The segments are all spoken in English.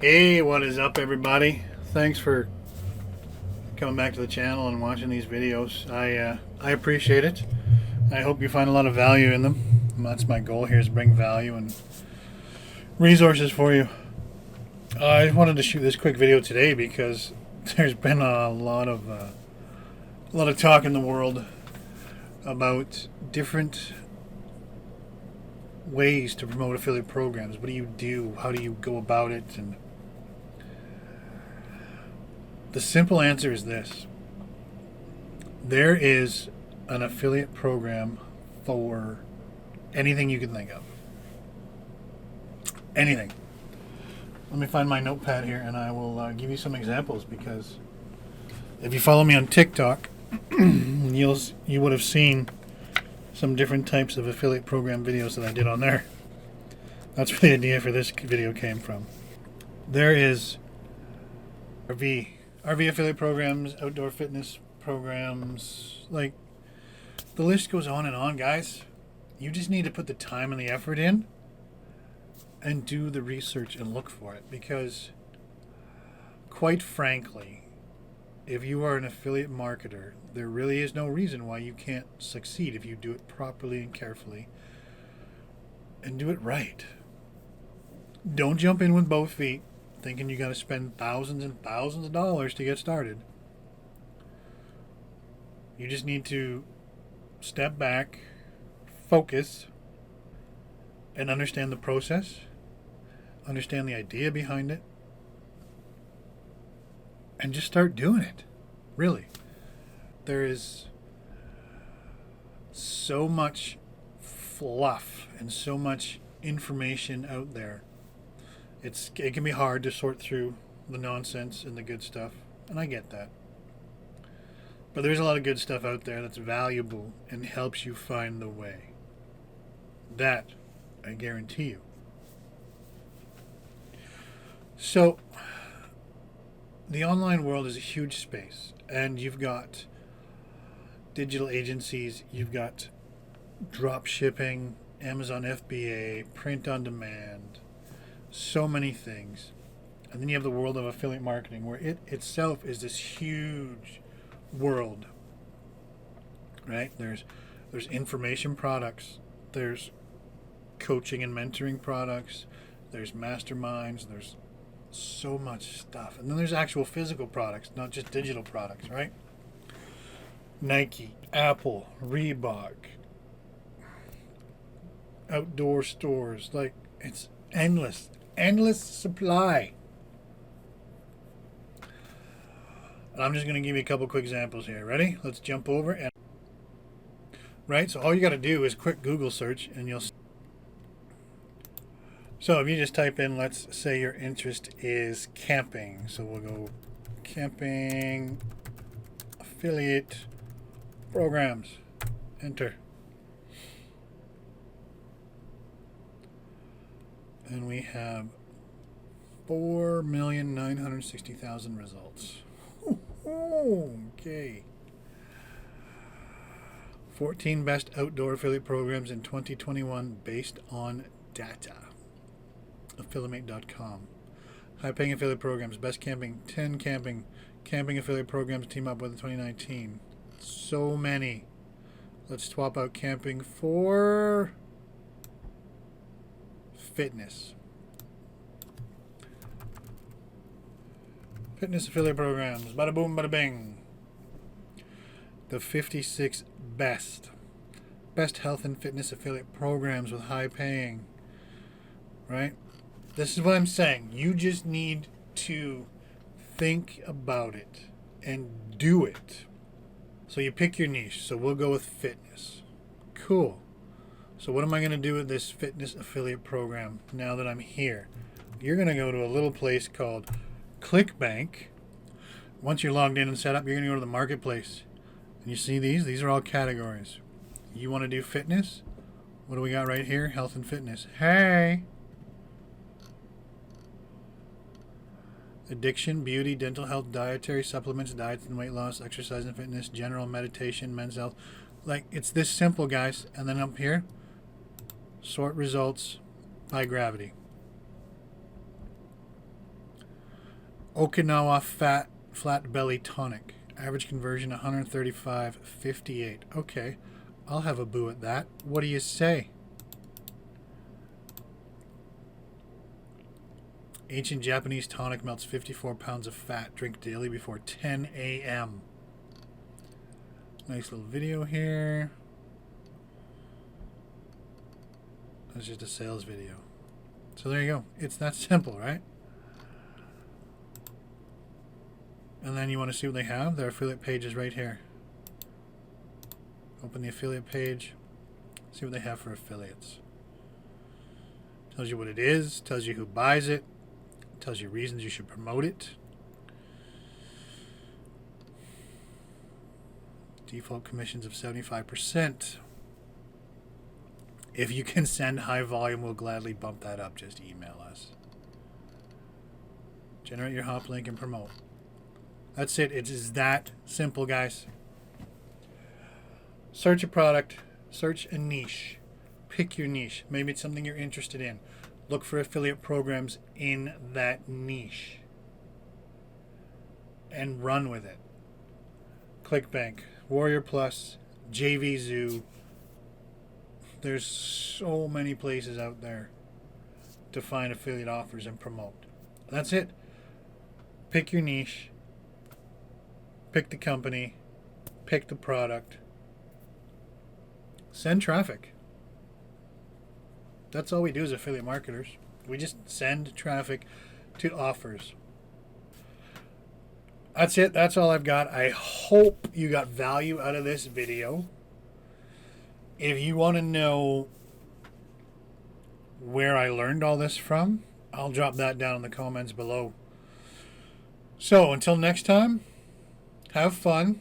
Hey, what is up, everybody? Thanks for coming back to the channel and watching these videos. I appreciate it. I hope you find a lot of value in them. That's my goal here, is bring value and resources for you. I just wanted to shoot this quick video today because there's been a lot of talk in the world about different ways to promote affiliate programs. What do you do? How do you go about it? And the simple answer is this: there is an affiliate program for anything you can think of. Anything. Let me find my notepad here and I will give you some examples, because if you follow me on TikTok, you would have seen some different types of affiliate program videos that I did on there. That's where the idea for this video came from. There is RV affiliate programs, outdoor fitness programs, like the list goes on and on, guys. You just need to put the time and the effort in and do the research and look for it, because quite frankly, if you are an affiliate marketer, there really is no reason why you can't succeed if you do it properly and carefully and do it right. Don't jump in with both feet thinking you got to spend thousands and thousands of dollars to get started. You just need to step back, focus, and understand the process, understand the idea behind it, and just start doing it. Really. There is so much fluff and so much information out there. It can be hard to sort through the nonsense and the good stuff, and I get that. But there's a lot of good stuff out there that's valuable and helps you find the way. That I guarantee you. So, the online world is a huge space, and you've got digital agencies, you've got drop shipping, Amazon FBA, print on demand, so many things. And then you have the world of affiliate marketing, where it itself is this huge world, right? There's information products, there's coaching and mentoring products, there's masterminds, there's so much stuff. And then there's actual physical products, not just digital products, right? Nike, Apple, Reebok, outdoor stores, like it's endless supply. And I'm just going to give you a couple quick examples here. Ready? Let's jump over and right. So all you got to do is quick Google search, and you'll. So if you just type in, let's say your interest is camping, so we'll go camping affiliate programs. Enter. And we have 4,960,000 results. Okay. 14 best outdoor affiliate programs in 2021 based on data. Affiliate.com. High paying affiliate programs. Best camping. 10 camping affiliate programs team up with in 2019. So many. Let's swap out camping for fitness. Fitness affiliate programs. Bada boom, bada bing. The 56 best health and fitness affiliate programs with high paying. Right? This is what I'm saying. You just need to think about it and do it. So you pick your niche. So we'll go with fitness. Cool. So what am I going to do with this fitness affiliate program now that I'm here? You're going to go to a little place called ClickBank. Once you're logged in and set up, you're going to go to the marketplace. And you see these are all categories. You want to do fitness? What do we got right here? Health and fitness. Hey! Addiction, beauty, dental health, dietary supplements, diets and weight loss, exercise and fitness, general meditation, men's health. Like, it's this simple, guys. And then up here, sort results by gravity. Okinawa flat belly tonic. Average conversion 135.58. Okay, I'll have a boo at that. What do you say? Ancient Japanese tonic melts 54 pounds of fat. Drink daily before 10 a.m. Nice little video here. That's just a sales video. So there you go. It's that simple, right? And then you want to see what they have. Their affiliate page is right here. Open the affiliate page. See what they have for affiliates. Tells you what it is. Tells you who buys it. Tells you reasons you should promote it. Default commissions of 75%. If you can send high volume, we'll gladly bump that up. Just email us. Generate your hop link and promote. That's it. It is that simple, guys. Search a product. Search a niche. Pick your niche. Maybe it's something you're interested in. Look for affiliate programs in that niche. And run with it. ClickBank, Warrior Plus, JVZoo. There's so many places out there to find affiliate offers and promote. That's it. Pick your niche. Pick the company. Pick the product. Send traffic. That's all we do as affiliate marketers. We just send traffic to offers. That's it. That's all I've got. I hope you got value out of this video. If you want to know where I learned all this from, I'll drop that down in the comments below. So until next time, have fun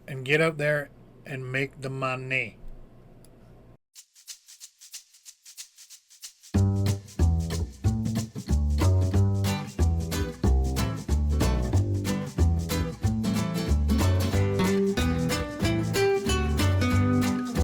and get out there and make the money.